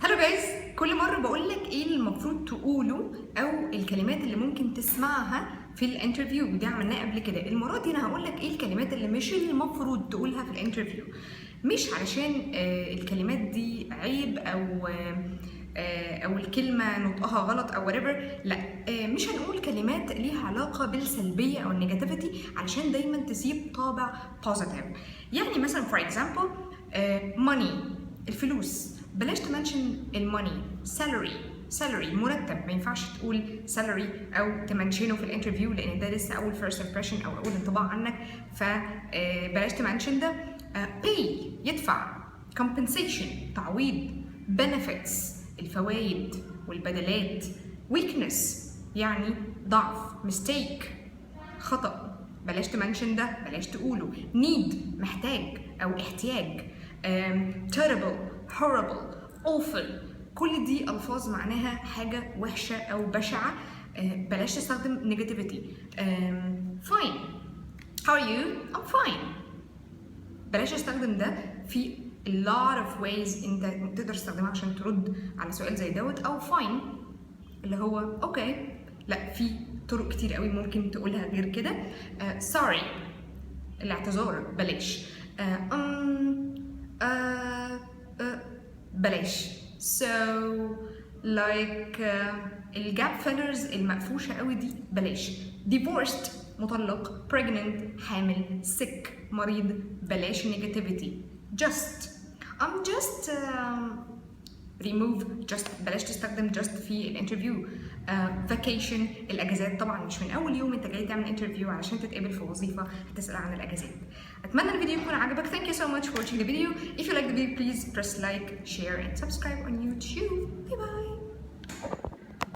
هلو جايز، كل مره بقول لك ايه اللي المفروض تقوله او الكلمات اللي ممكن تسمعها في الانترفيو، ودي عملناها قبل كده. المره دي انا هقول لك ايه الكلمات اللي مش المفروض تقولها في الانترفيو، مش علشان الكلمات دي عيب او الكلمه نطقها غلط او whatever. لا، مش هنقول كلمات ليها علاقه بالسلبيه او النيجاتيفيتي علشان دايما تسيب طابع بوزيتيف. يعني مثلا فور اكزامبل money، الفلوس، بلاش تمنشن الماني. salary مرتب، ما ينفعش تقول salary او تمنشنه في الانترفيو لان ده لسه اول first impression او اول انطباع عنك، فبلاش تمنشن ده. pay يدفع، compensation تعويض، benefits الفوائد والبدلات، weakness يعني ضعف، mistake خطأ، بلاش تمنشن ده، بلاش تقوله. need محتاج او احتياج، terrible horrible awful، كل دي الفاظ معناها حاجه وحشه او بشعه. بلاش تستخدم negativity. fine how are you I'm fine، بلاش استخدم ده في a lot of ways انت تقدر تستخدمها عشان ترد على سؤال زي دوت. او fine اللي هو اوكي، لا في طرق كتير قوي ممكن تقولها غير كده. sorry الاعتذار بلاش. بلاش. so like الجاب فيلرز المقفوشه قوي دي بلاش. divorced مطلق، pregnant حامل، sick مريض، بلاش negativity. just I'm just remove just، بلاش تستخدم just في الانترفيو. vacation الاجازات، طبعا مش من اول يوم انت جاي تعمل انترفيو علشان تتقبل في وظيفه هتسال عن الاجازات. اتمنى الفيديو يكون عجبك. thank you so much for watching the video. if you like the video please press like, share and subscribe on YouTube.